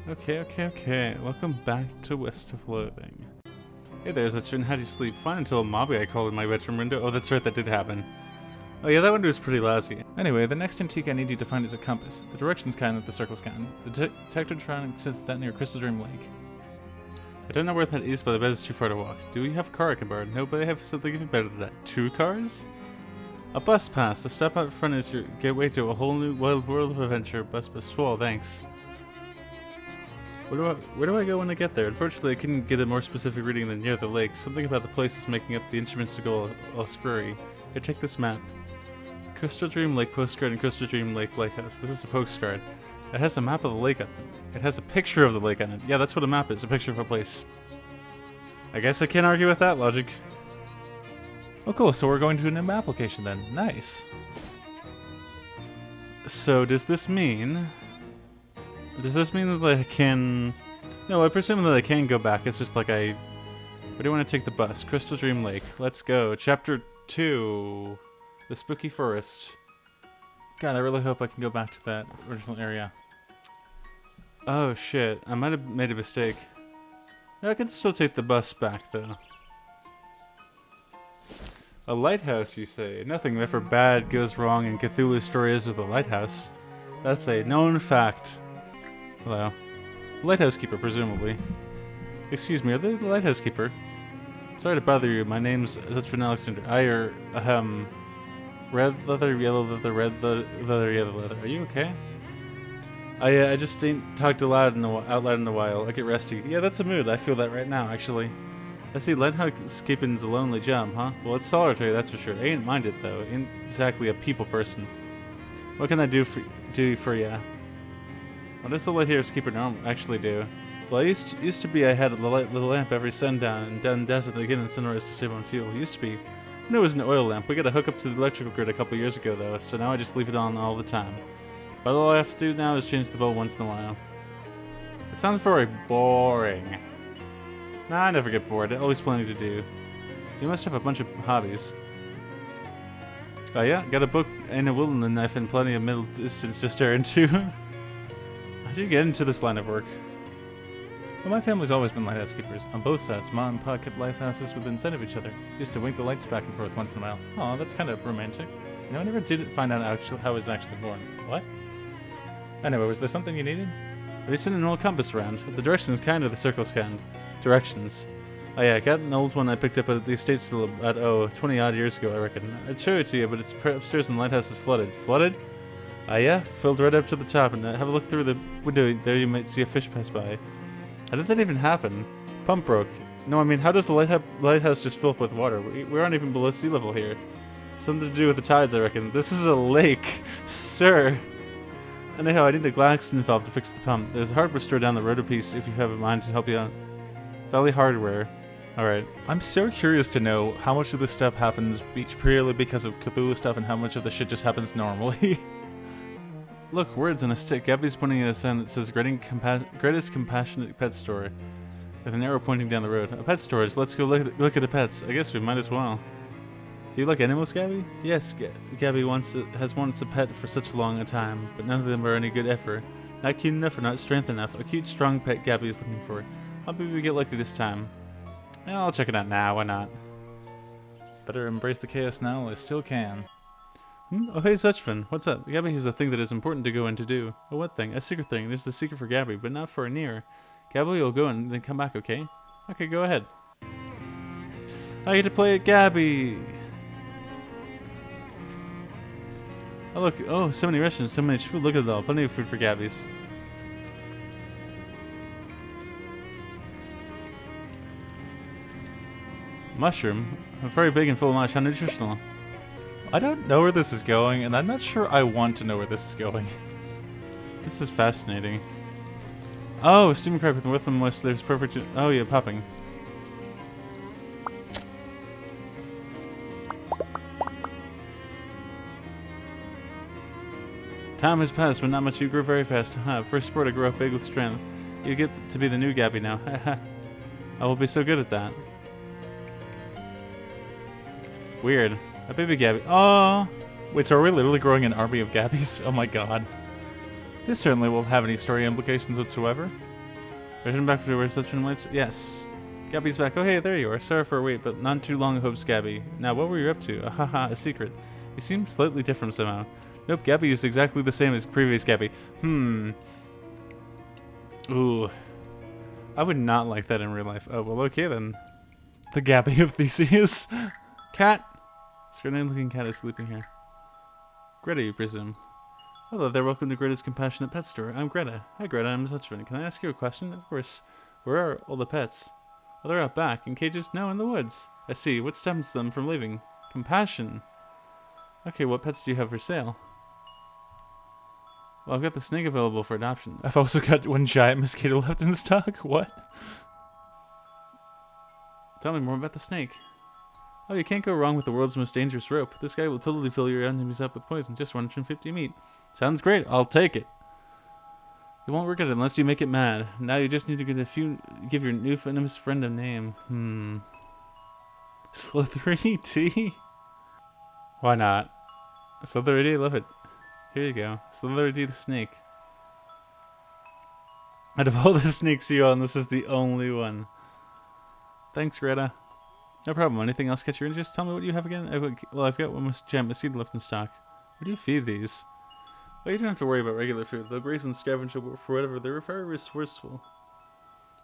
Okay. Welcome back to West of Loathing. Hey there, Zetrin. How'd you sleep? Fine until a mobby I called in my bedroom window. Oh, that's right, that did happen. Oh yeah, that window was pretty lousy. Anyway, the next antique I need you to find is a compass. The directions kind that the circles can. The detectortronic sits that near Crystal Dream Lake. I don't know where that is, but I bet it's too far to walk. Do we have a car I can borrow? No, but I have something even better than that. 2 cars? A bus pass. The stop out front is your gateway to a whole new wild world of adventure. Bus swell, thanks. Where do I go when I get there? Unfortunately, I couldn't get a more specific reading than near the lake. Something about the place is making up the instruments to go all screwy. Here, take this map. Crystal Dream Lake postcard and Crystal Dream Lake lighthouse. This is a postcard. It has a map of the lake on it. It has a picture of the lake on it. Yeah, that's what a map is. A picture of a place. I guess I can't argue with that logic. Oh cool, so we're going to a new map location then. Nice. So does this mean that I can... No, I presume that I can go back. It's just like where do you want to take the bus? Crystal Dream Lake. Let's go. Chapter 2. The Spooky Forest. God, I really hope I can go back to that original area. Oh shit, I might have made a mistake. No, I can still take the bus back though. A lighthouse, you say? Nothing ever bad goes wrong in Cthulhu stories with a lighthouse. That's a known fact. Hello. Lighthouse keeper, presumably. Excuse me, are they the lighthouse keeper? Sorry to bother you, my name's Zetrin Alexander. Red leather, yellow leather, red leather, yellow leather. Are you okay? I just ain't talked out loud in a while. I get rusty. Yeah, that's a mood. I feel that right now, actually. I see landscaping's a lonely job, huh? Well, it's solitary, that's for sure. I ain't mind it, though. Ain't exactly a people person. What can I do for ya? What does the lighthouse keeper actually do? Well, I used to be I had the lamp every sundown and then does it again at sunrise to save on fuel. Used to be. I knew it was an oil lamp. We got a hook up to the electrical grid a couple years ago, though, so now I just leave it on all the time. But all I have to do now is change the bulb once in a while. It sounds very boring. Nah, I never get bored. Always plenty to do. You must have a bunch of hobbies. Oh yeah, got a book and a wooden knife and plenty of middle distance to stare into. How do you get into this line of work? Well, my family's always been lighthouse keepers. On both sides, Mom and Pa kept lighthouses within sight of each other. Used to wink the lights back and forth once in a while. Aw, that's kind of romantic. You know, I never did find out how I was actually born. What? Anyway, was there something you needed? Have you seen an old compass around? The directions kind of the circles kind. Directions. Oh yeah, I got an old one I picked up at the estate still about, 20 odd years ago, I reckon. I'd show it to you, but it's upstairs and the lighthouse is flooded. Flooded? Ah yeah, filled right up to the top, and have a look through the window. There you might see a fish pass by. How did that even happen? Pump broke. No, I mean, how does the lighthouse just fill up with water? We aren't even below sea level here. Something to do with the tides, I reckon. This is a lake, sir. Anyhow, I need a Glaxton valve to fix the pump. There's a hardware store down the road a piece if you have a mind to help you out. Valley Hardware. Alright. I'm so curious to know how much of this stuff happens purely because of Cthulhu stuff and how much of the shit just happens normally. Look, words on a stick. Gabby's pointing at a sign that says Greatest Compassionate Pet Store. With an arrow pointing down the road. A pet storage. Let's go look at the pets. I guess we might as well. Do you like animals, Gabby? Yes, Gabby has wanted a pet for such a long time, but none of them are any good effort. Not cute enough or not strength enough. A cute, strong pet Gabby is looking for. I'll maybe we get lucky this time. Yeah, I'll check it out now, why not? Better embrace the chaos now while I still can. Oh hey Zetrin, what's up? Gabby has a thing that is important to go in to do. A what thing? A secret thing. This is a secret for Gabby, but not for a near. Gabby will go and then come back, okay? Okay, go ahead. I get to play at Gabby! Oh look, oh, so many restaurants, so much food. Look at it all. Plenty of food for Gabby's. Mushroom? Very big and full of mush. How nutritional. I don't know where this is going, and I'm not sure I want to know where this is going. This is fascinating. Oh, steaming crab with them moist. There's perfect. Oh yeah, popping. Time has passed, but not much. You grew very fast. First sport, I grew up big with strength. You get to be the new Gabby now. I will be so good at that. Weird. A baby Gabby. Oh, wait, so are we literally growing an army of Gabbies? Oh my god. This certainly won't have any story implications whatsoever. Return back to reception lights? Yes. Gabby's back. Oh, hey, there you are. Sorry for a wait, but not too long, hopes, Gabby. Now, what were you up to? Haha, a secret. You seem slightly different somehow. Nope, Gabby is exactly the same as previous Gabby. Ooh. I would not like that in real life. Oh, well, okay then. The Gabby of Theseus. Cat. Screening looking cat is sleeping here. Greta, you presume. Hello there, welcome to Greta's Compassionate Pet Store. I'm Greta. Hi Greta, I'm a touch friend. Can I ask you a question? Of course. Where are all the pets? Oh, they're out back. In cages? No, in the woods. I see. What stops them from leaving? Compassion. Okay, what pets do you have for sale? Well, I've got the snake available for adoption. I've also got one giant mosquito left in stock. What? Tell me more about the snake. Oh, you can't go wrong with the world's most dangerous rope. This guy will totally fill your enemies up with poison. Just 150 meat. Sounds great. I'll take it. You won't regret it unless you make it mad. Now you just need to give your new venomous friend a name. Slithery T? Why not? Slithery, love it. Here you go. Slithery the snake. Out of all the snakes you own, this is the only one. Thanks, Greta. No problem. Anything else catch your interest? Tell me what you have again. I've got one giant mosquito left in stock. What do you feed these? Well, you don't have to worry about regular food. They'll graze and scavenge for whatever they require is resourceful.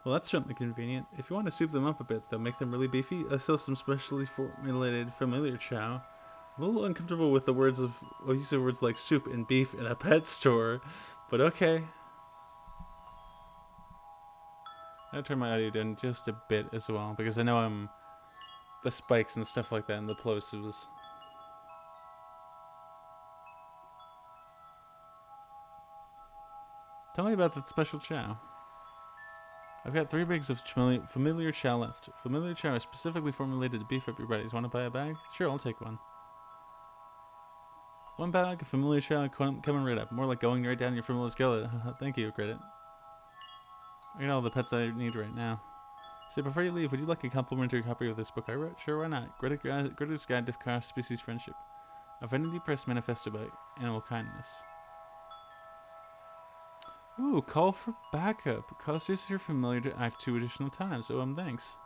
Well, that's certainly convenient. If you want to soup them up a bit, they'll make them really beefy. I sell some specially formulated familiar chow. I'm a little uncomfortable with the use of words like soup and beef in a pet store, but okay. I'll turn my audio down just a bit as well, because I know the spikes and stuff like that and the plosives. Tell me about that special chow. I've got 3 bags of familiar chow left. Familiar chow is specifically formulated to beef up your buddies. Want to buy a bag? Sure, I'll take one. 1 bag of familiar chow coming right up. More like going right down your familiar skillet. Thank you, credit. I got all the pets I need right now. So before you leave, would you like a complimentary copy of this book I wrote? Sure, why not? Greta's Guide to Cross-Species Friendship. A Vanity Press manifesto about animal kindness. Ooh, call for backup. Cause you're familiar to act 2 additional times. Oh, thanks.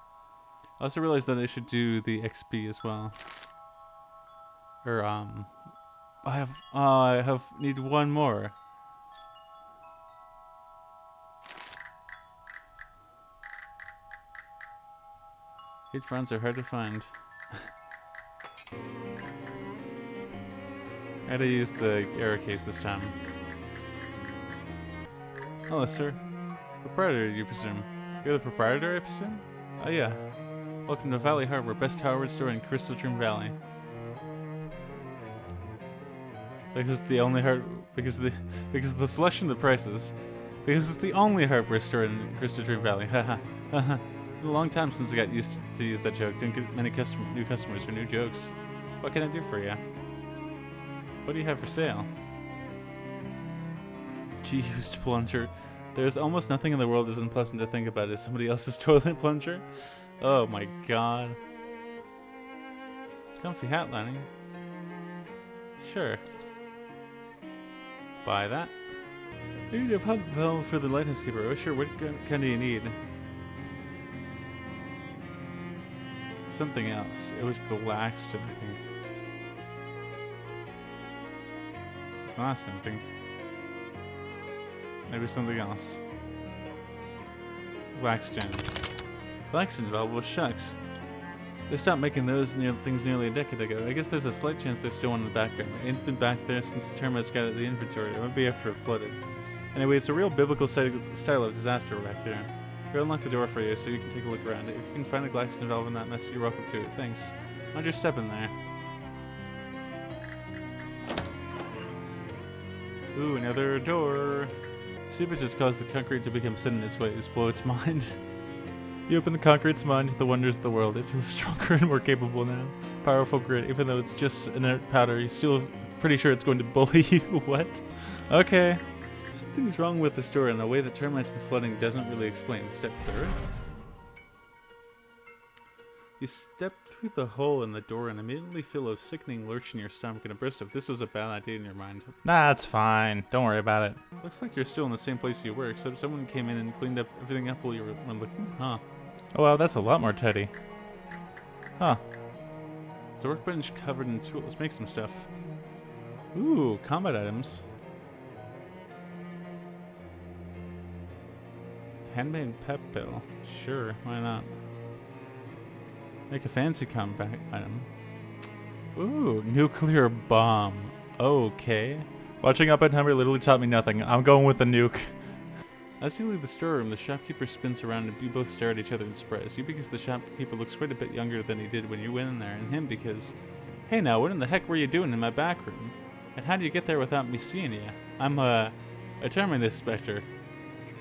I also realized that I should do the XP as well. Or, I need 1 more. Good friends are hard to find. I had to use the error case this time. Hello, sir. Proprietor, you presume? You're the proprietor, I presume? Oh, yeah. Welcome to Valley Harbor, best hardware store in Crystal Dream Valley. Because it's the only because of the selection of the prices. Because it's the only hardware store in Crystal Dream Valley. Haha. Haha. Been a long time since I got used to use that joke. Don't get many new customers for new jokes. What can I do for you? What do you have for sale? Used plunger. There's almost nothing in the world as unpleasant to think about as somebody else's toilet plunger. Oh my god. Comfy hat lining. Sure. Buy that. I need a pump valve for the lighthouse keeper. Oh sure, what kind do you need? Something else. It was Galaxton, I think. It's Galaxton, I think. Maybe something else. Wax gem. Galaxton valve, well shucks. They stopped making those things nearly a decade ago. I guess there's a slight chance there's still one in the background. It ain't been back there since the termites got the inventory. It might be after it flooded. Anyway, it's a real biblical style of disaster back there. We'll unlock the door for you so you can take a look around. If you can find a Galaxton valve in that mess, you're welcome to it. Thanks. Mind your step in there. Ooh, another door. Stupid just caused the concrete to become set in its ways, blow its mind. You open the concrete's mind to the wonders of the world. It feels stronger and more capable now. Powerful grit, even though it's just inert powder, you're still pretty sure it's going to bully you. What? Okay. Something's wrong with the store in a way that termites and flooding doesn't really explain. Step 3. You step through the hole in the door and immediately feel a sickening lurch in your stomach and a burst of this was a bad idea in your mind. Nah, it's fine. Don't worry about it. Looks like you're still in the same place you were, except someone came in and cleaned up everything up while you were looking. Huh. Oh, wow, that's a lot more tidy. Huh. It's a workbench covered in tools. Make some stuff. Ooh, combat items. Handmade pep pill. Sure, why not? Make a fancy combat item. Ooh, nuclear bomb. Okay. Watching Oppenheimer literally taught me nothing. I'm going with the nuke. As you leave the storeroom, the shopkeeper spins around and you both stare at each other in surprise. You because the shopkeeper looks quite a bit younger than he did when you went in there, and him because... Hey now, what in the heck were you doing in my back room? And how did you get there without me seeing you? I'm a terminal inspector.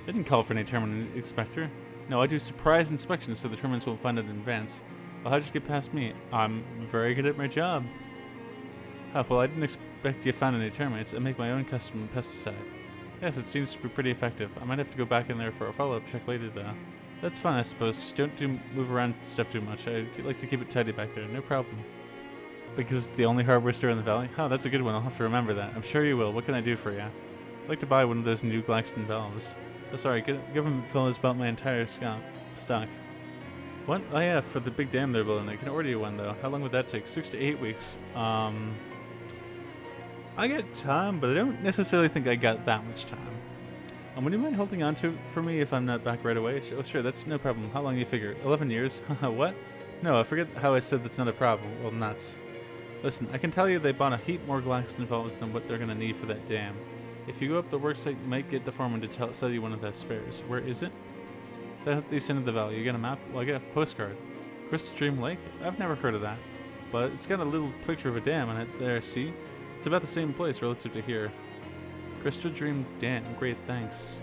I didn't call for any terminal inspector. No, I do surprise inspections so the terminals won't find it in advance. Well, how'd you get past me? I'm very good at my job. Oh, well, I didn't expect you found any termites. I make my own custom pesticide. Yes, it seems to be pretty effective. I might have to go back in there for a follow-up check later, though. That's fun, I suppose. Just don't move around stuff too much. I like to keep it tidy back there. No problem. Because it's the only hardware store in the valley? Oh, that's a good one. I'll have to remember that. I'm sure you will. What can I do for you? I'd like to buy one of those new Glaxton valves. Oh, sorry. Government fellows bought my entire stock. What? Oh, yeah, for the big dam they're building. I can order you one, though. How long would that take? 6 to 8 weeks. I got time, but I don't necessarily think I got that much time. Would you mind holding on to it for me if I'm not back right away? Oh, sure, that's no problem. How long do you figure? 11 years? What? No, I forget how I said that's not a problem. Well, nuts. Listen, I can tell you they bought a heap more Glaxton valves than what they're going to need for that dam. If you go up the worksite, you might get the foreman to sell you one of the spares. Where is it? Southeast end of the valley. You get a map? Well, I get a postcard. Crystal Dream Lake? I've never heard of that. But it's got a little picture of a dam on it there, see? It's about the same place relative to here. Crystal Dream Dam. Great, thanks.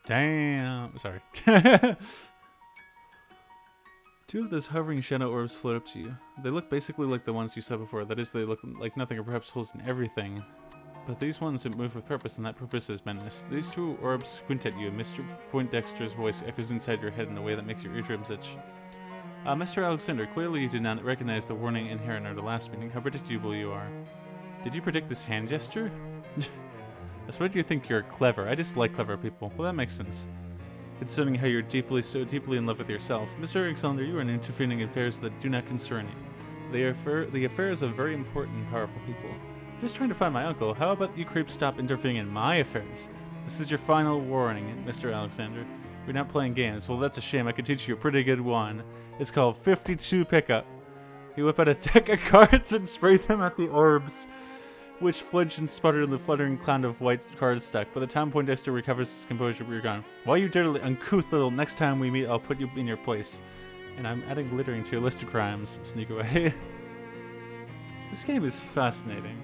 Damn. Sorry. Two of those hovering shadow orbs float up to you. They look basically like the ones you saw before. That is, they look like nothing or perhaps holes in everything. But these ones move with purpose, and that purpose is menace. These two orbs squint at you, and Mr. Poindexter's voice echoes inside your head in a way that makes your eardrums itch. Mr. Alexander, clearly you did not recognize the warning inherent in our last meeting. How predictable you are. Did you predict this hand gesture? I suppose you think you're clever. I just like clever people. Well, that makes sense. Considering how you're so deeply in love with yourself. Mr. Alexander, you are interfering in affairs that do not concern you. The affairs of very important and powerful people. Just trying to find my uncle. How about you creeps stop interfering in my affairs? This is your final warning, Mr. Alexander. You're not playing games. Well, that's a shame. I could teach you a pretty good one. It's called 52 Pickup. You whip out a deck of cards and spray them at the orbs, which flinch and sputter in the fluttering cloud of white cardstock. By the time Poindexter recovers his composure, you're gone. Why, you dirty, uncouth little, next time we meet, I'll put you in your place. And I'm adding glittering to your list of crimes. Sneak away. This game is fascinating.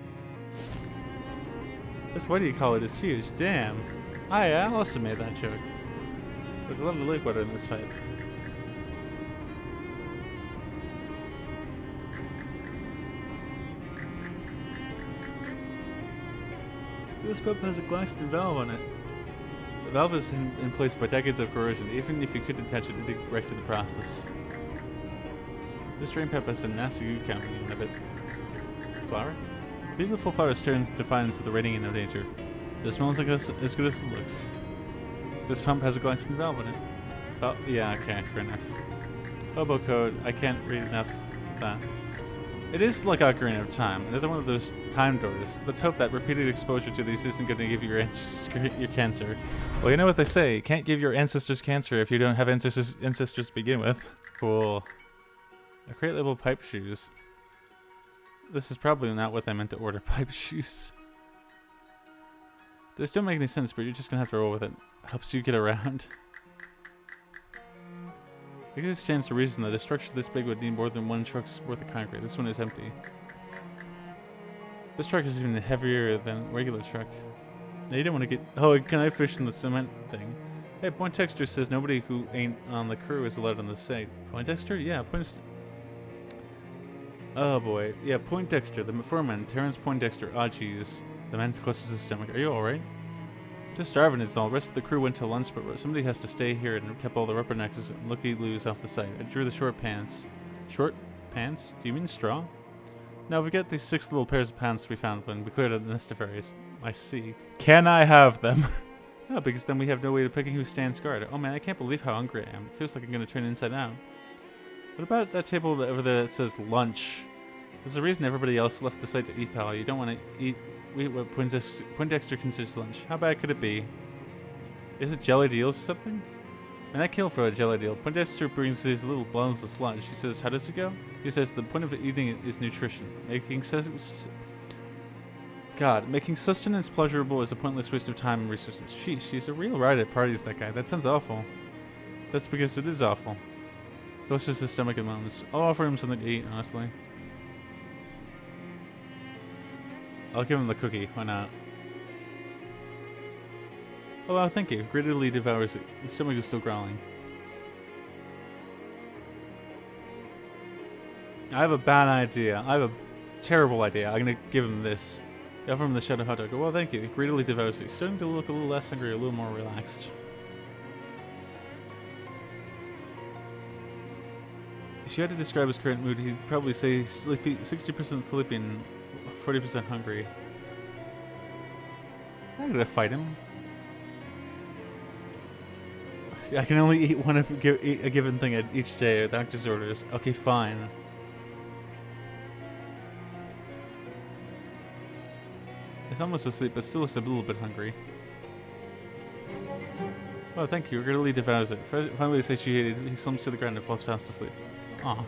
This, what do you call it, is huge. Damn. I also made that joke. There's a lot of lake water in this pipe. This pump has a Glaxton valve on it. The valve is in place by decades of corrosion. Even if you could detach it, it'd correct the process. This drain pipe has a nasty goo coming of it. Flower? Beautiful flowers turns defiance to the rating and no danger. It smells like as good as it looks. This pump has a Glaxton valve in it. Yeah, okay, fair enough. Hobo code, I can't read enough of that. It is like Ocarina of Time, another one of those time doors. Let's hope that repeated exposure to these isn't going to give your ancestors your cancer. Well, you know what they say, you can't give your ancestors cancer if you don't have ancestors to begin with. Cool. A crate label pipe shoes. This is probably not what I meant to order, pipe shoes. This don't make any sense, but you're just going to have to roll with it. Helps you get around. I guess it stands to reason that a structure this big would need more than one truck's worth of concrete. This one is empty. This truck is even heavier than a regular truck. Now you don't want to get... Oh, can I fish in the cement thing? Hey, Poindexter says nobody who ain't on the crew is allowed on the site. Poindexter? Yeah, Poindexter. Oh boy. Yeah, Poindexter, the foreman, Terrence Poindexter. Ah, jeez. The man closes his stomach. Are you alright? Just starving is all. The rest of the crew went to lunch, but somebody has to stay here and kept all the rubbernecks and looky-loos off the site. I drew the short pants. Short pants? Do you mean straw? No, we get these 6 little pairs of pants we found when we cleared out the nest of fairies. I see. Can I have them? No, because then we have no way of picking who stands guard. Oh man, I can't believe how hungry I am. It feels like I'm gonna turn inside out. What about that table over there that says lunch? There's a reason everybody else left the site to eat, pal. You don't want to eat what Poindexter considers lunch. How bad could it be? Is it jelly deals or something? And I kill for a jelly deal. Poindexter brings these little bundles of sludge. He says, how does it go? He says the point of eating it is nutrition. Making sustenance pleasurable is a pointless waste of time and resources. Sheesh, he's a real riot at parties, that guy. That sounds awful. That's because it is awful. Closes his stomach and moans. I'll offer him something to eat, honestly. I'll give him the cookie. Why not? Oh wow, thank you. Greedily devours it. His stomach is still growling. I have a bad idea. I have a terrible idea. I'm gonna give him this. I offer him the shadow hot dog. Oh, well, thank you. He greedily devours it. He's starting to look a little less hungry, a little more relaxed. If you had to describe his current mood, he'd probably say he's sleepy, 60% sleepy and 40% hungry. I'm gonna fight him. I can only eat a given thing at each day. The doctor's orders. Okay, fine. He's almost asleep, but still looks a little bit hungry. Oh, thank you. Greedily devours it. Finally satiated, he slumps to the ground and falls fast asleep. Aw.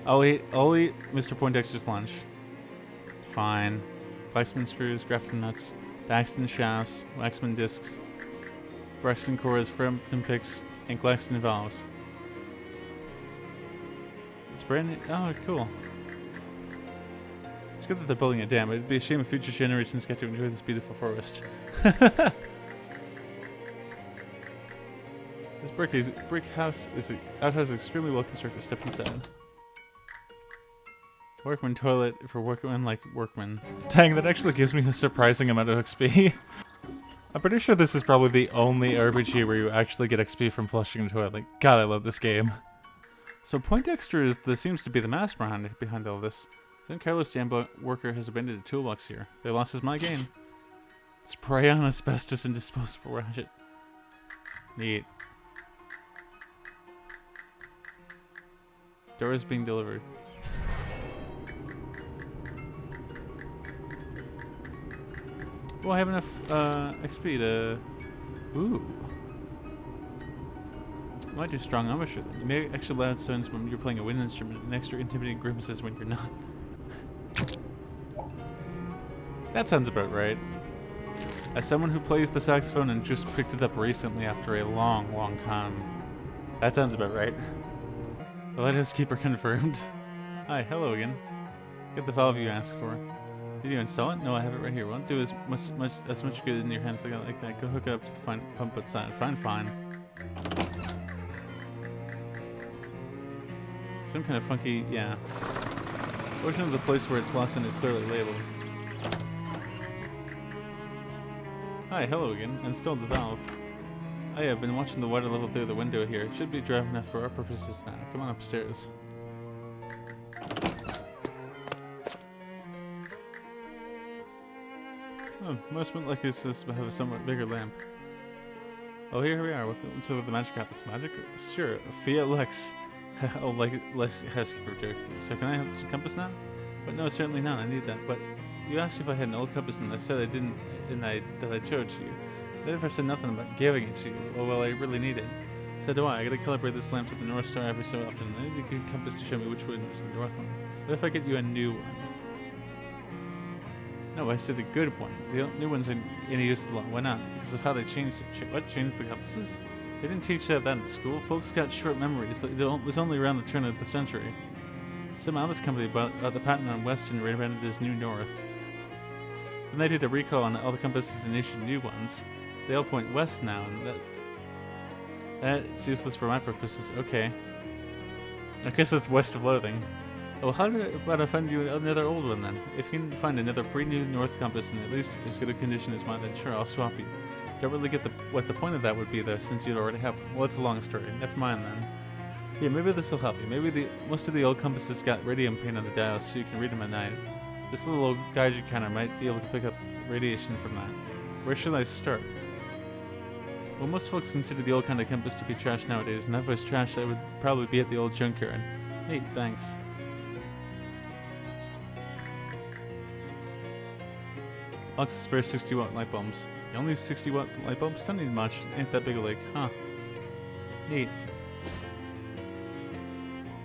I'll eat Mr. Poindexter's lunch. Fine. Blacksman screws, Grafton nuts, Baxton shafts, Waxman discs, Braxton cores, Frampton picks, and Glaxton valves. It's brand new. Oh, cool. It's good that they're building a dam. It'd be a shame if future generations get to enjoy this beautiful forest. This outhouse is extremely well constructed. Step inside. Workman toilet for workmen like workmen. Dang, that actually gives me a surprising amount of XP. I'm pretty sure this is probably the only RPG where you actually get XP from flushing a toilet. God, I love this game. So Poindexter seems to be the mastermind behind all this. Some careless jam worker has abandoned a toolbox here. Their loss is my gain. Spray on asbestos and disposable ratchet. Neat. Door is being delivered. Well, I have enough XP to... Ooh. Might do strong embouchure then. You make extra loud sounds when you're playing a wind instrument and extra intimidating grimaces when you're not. That sounds about right. As someone who plays the saxophone and just picked it up recently after a long, long time. That sounds about right. The lighthouse keeper confirmed. Hi, hello again. Get the valve you asked for. Did you install it? No, I have it right here. Won't do as much good in your hands like that. Go hook it up to the pump outside. Fine. Some kind of funky, yeah. Portion of the place where it's lost in is clearly labeled. Hi, hello again. Installed the valve. Oh yeah, I've been watching the water level through the window here. It should be dry enough for our purposes now. Come on upstairs. Oh, most like it's just have a somewhat bigger lamp. Oh, here we are. Welcome to the magic office. Magic? Sure. Fiat Lux. Oh, like less housekeeper joke. So can I have some compass now? But no, certainly not. I need that. But you asked if I had an old compass, and I said I didn't, and that I showed it to you. Then if I said nothing about giving it to you, oh well, I really need it. So do I. I gotta calibrate this lamp to the North Star every so often. I need a good compass to show me which way is the north one. What if I get you a new one? No, I said the good one. The new one's in any use a lot. Why not? Because of how they changed it. What? Changed the compasses? They didn't teach that in school. Folks got short memories. It was only around the turn of the century. Some Alice company bought the patent on West and rebranded it as New North. Then they did a recall on all the compasses and issued new ones. They all point west now, and that's useless for my purposes. Okay. I guess that's west of Loathing. Oh, how about I find you another old one then? If you can find another pre-New North compass in at least as good a condition as mine, then sure, I'll swap you. Don't really get what the point of that would be though, since you'd already have one. Well, it's a long story. Never mind then. Yeah, maybe this will help you. Maybe most of the old compasses got radium paint on the dials so you can read them at night. This little old Gaiju counter might be able to pick up radiation from that. Where should I start? Well, most folks consider the old kind of compass to be trash nowadays, and if it was trash, I would probably be at the old junkyard. Hey, thanks. Box of spare 60-watt light bulbs. The only 60-watt light bulbs don't need much. Ain't that big a lake, huh? Neat.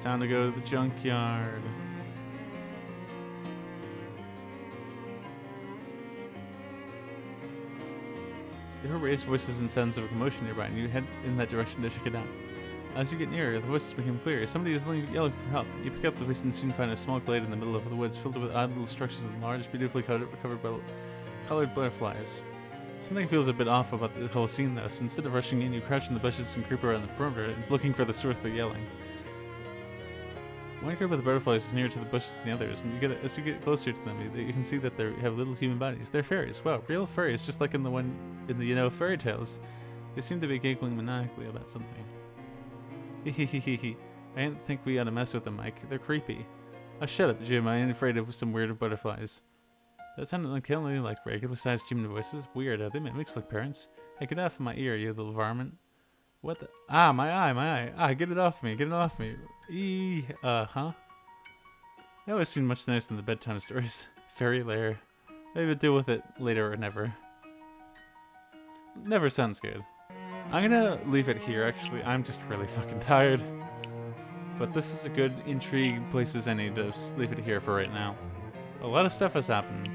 Time to go to the junkyard. You hear raised voices and sounds of a commotion nearby, and you head in that direction to check it out. As you get nearer, the voices become clearer. Somebody is yelling for help. You pick up the voice and soon find a small glade in the middle of the woods filled with odd little structures and large, beautifully covered by colored butterflies. Something feels a bit off about this whole scene, though, so instead of rushing in, you crouch in the bushes and creep around the perimeter, looking for the source of the yelling. One group of the butterflies is nearer to the bushes than the others, and as you get closer to them, you can see that they have little human bodies. They're fairies. Wow, real fairies, just like in the fairy tales. They seem to be giggling maniacally about something. Hehehehe. I didn't think we ought to mess with them, Mike. They're creepy. Oh, shut up, Jim. I ain't afraid of some weird butterflies. That sounded unkillingly like regular-sized human voices. Weird. They mix like parents. Hey, get off of my ear, you little varmint. What the? Ah, my eye. Ah, get it off me. Get it off me. Huh? That always seemed much nicer than the bedtime stories. Fairy lair. Maybe deal with it later or never. Never sounds good. I'm gonna leave it here, actually. I'm just really fucking tired. But this is a good intrigue place as any to leave it here for right now. A lot of stuff has happened.